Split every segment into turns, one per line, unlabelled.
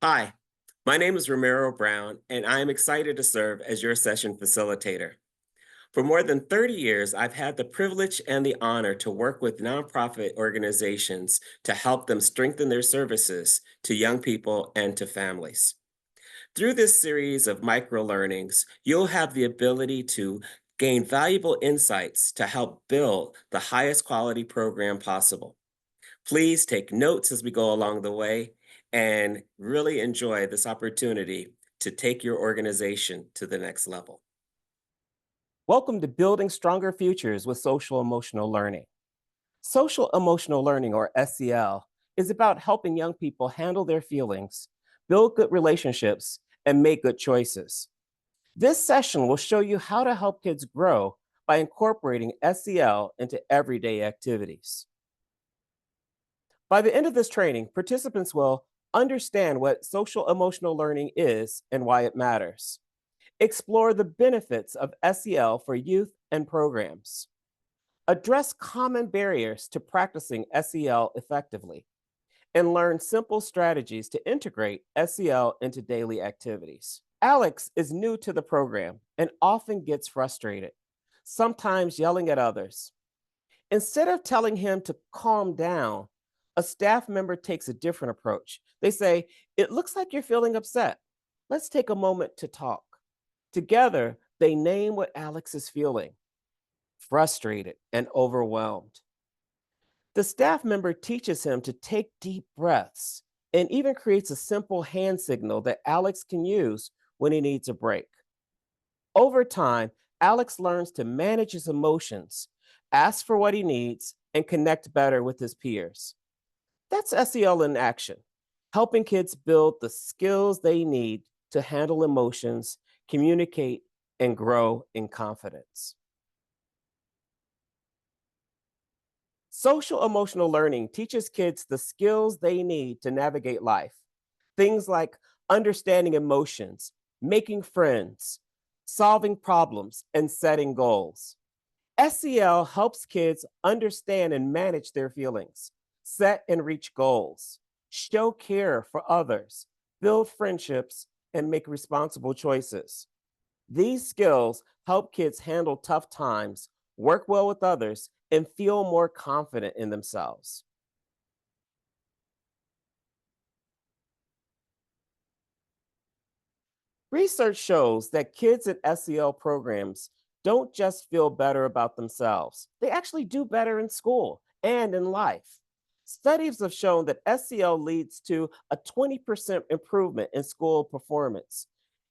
Hi, my name is Romero Brown, and I am excited to serve as your session facilitator. For more than 30 years, I've had the privilege and the honor to work with nonprofit organizations to help them strengthen their services to young people and to families. Through this series of micro learnings, you'll have the ability to gain valuable insights to help build the highest quality program possible. Please take notes as we go along the way and really enjoy this opportunity to take your organization to the next level.
Welcome to Building Stronger Futures with Social Emotional Learning. Social Emotional Learning, or SEL, is about helping young people handle their feelings, build good relationships, and make good choices. This session will show you how to help kids grow by incorporating SEL into everyday activities. By the end of this training, participants will understand what social emotional learning is and why it matters. Explore the benefits of SEL for youth and programs. Address common barriers to practicing SEL effectively, and learn simple strategies to integrate SEL into daily activities. Alex is new to the program and often gets frustrated, sometimes yelling at others. Instead of telling him to calm down, a staff member takes a different approach. They say, "It looks like you're feeling upset. Let's take a moment to talk." Together, they name what Alex is feeling: frustrated and overwhelmed. The staff member teaches him to take deep breaths and even creates a simple hand signal that Alex can use when he needs a break. Over time, Alex learns to manage his emotions, ask for what he needs, and connect better with his peers. That's SEL in action, helping kids build the skills they need to handle emotions, communicate, and grow in confidence. Social emotional learning teaches kids the skills they need to navigate life. Things like understanding emotions, making friends, solving problems, and setting goals. SEL helps kids understand and manage their feelings, set and reach goals, show care for others, build friendships, and make responsible choices. These skills help kids handle tough times, work well with others, and feel more confident in themselves. Research shows that kids in SEL programs don't just feel better about themselves, they actually do better in school and in life. Studies have shown that SEL leads to a 20% improvement in school performance,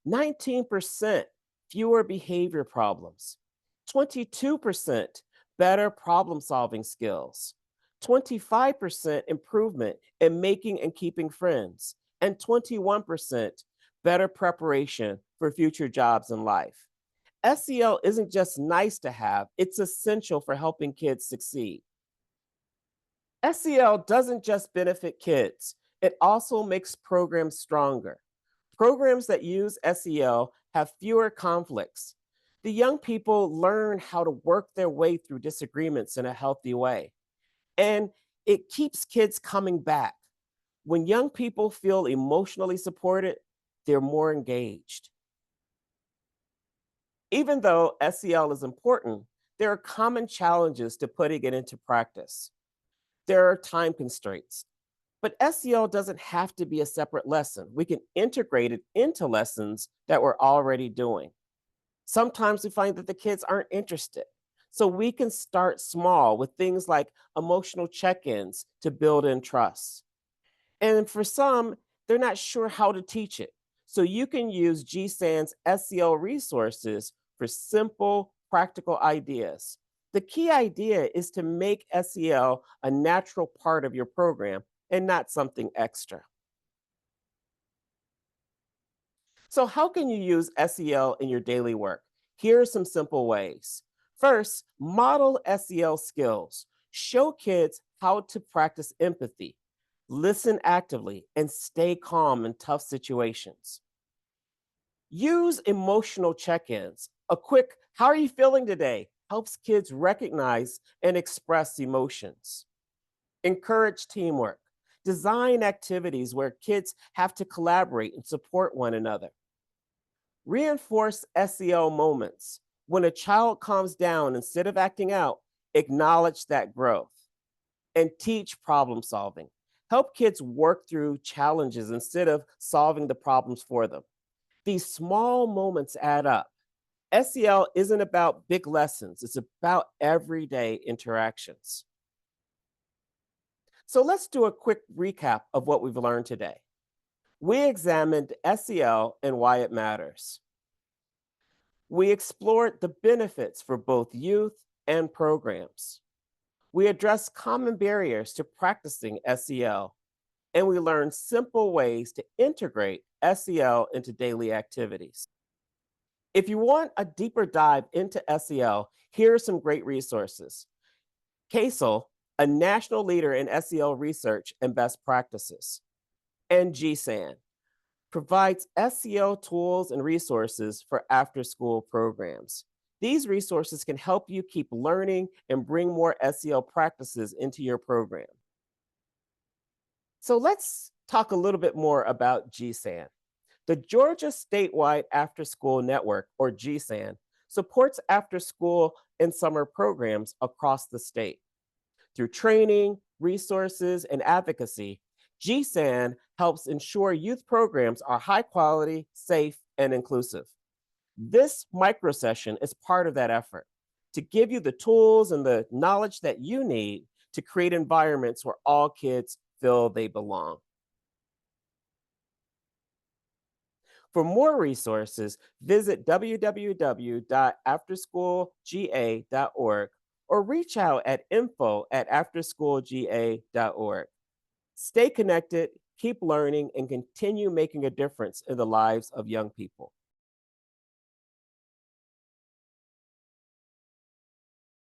19% fewer behavior problems, 22% better problem solving skills, 25% improvement in making and keeping friends, and 21% better preparation for future jobs in life. SEL isn't just nice to have, it's essential for helping kids succeed. SEL doesn't just benefit kids, it also makes programs stronger. Programs that use SEL have fewer conflicts. The young people learn how to work their way through disagreements in a healthy way. And it keeps kids coming back. When young people feel emotionally supported, they're more engaged. Even though SEL is important, there are common challenges to putting it into practice. There are time constraints, but SEL doesn't have to be a separate lesson. We can integrate it into lessons that we're already doing. Sometimes we find that the kids aren't interested. So we can start small with things like emotional check ins to build in trust. And for some, they're not sure how to teach it. So you can use GSAN's SEL resources for simple, practical ideas. The key idea is to make SEL a natural part of your program and not something extra. So, how can you use SEL in your daily work? Here are some simple ways. First, model SEL skills. Show kids how to practice empathy, listen actively, and stay calm in tough situations. Use emotional check ins. A quick, "How are you feeling today?" helps kids recognize and express emotions. Encourage teamwork. Design activities where kids have to collaborate and support one another. Reinforce SEL moments. When a child calms down instead of acting out, acknowledge that growth and teach problem solving. Help kids work through challenges instead of solving the problems for them. These small moments add up. SEL isn't about big lessons, it's about everyday interactions. So let's do a quick recap of what we've learned today. We examined SEL and why it matters. We explored the benefits for both youth and programs. We addressed common barriers to practicing SEL, and we learned simple ways to integrate SEL into daily activities. If you want a deeper dive into SEL, here are some great resources. CASEL, a national leader in SEL research and best practices, and GSAN provides SEL tools and resources for after school programs. These resources can help you keep learning and bring more SEL practices into your program. So let's talk a little bit more about GSAN. The Georgia Statewide After School Network, or GSAN, supports after school and summer programs across the state. Through training, resources, and advocacy, GSAN helps ensure youth programs are high quality, safe, and inclusive. This microsession is part of that effort to give you the tools and the knowledge that you need to create environments where all kids feel they belong. For more resources, visit www.afterschoolga.org or reach out at info@afterschoolga.org. Stay connected, keep learning, and continue making a difference in the lives of young people.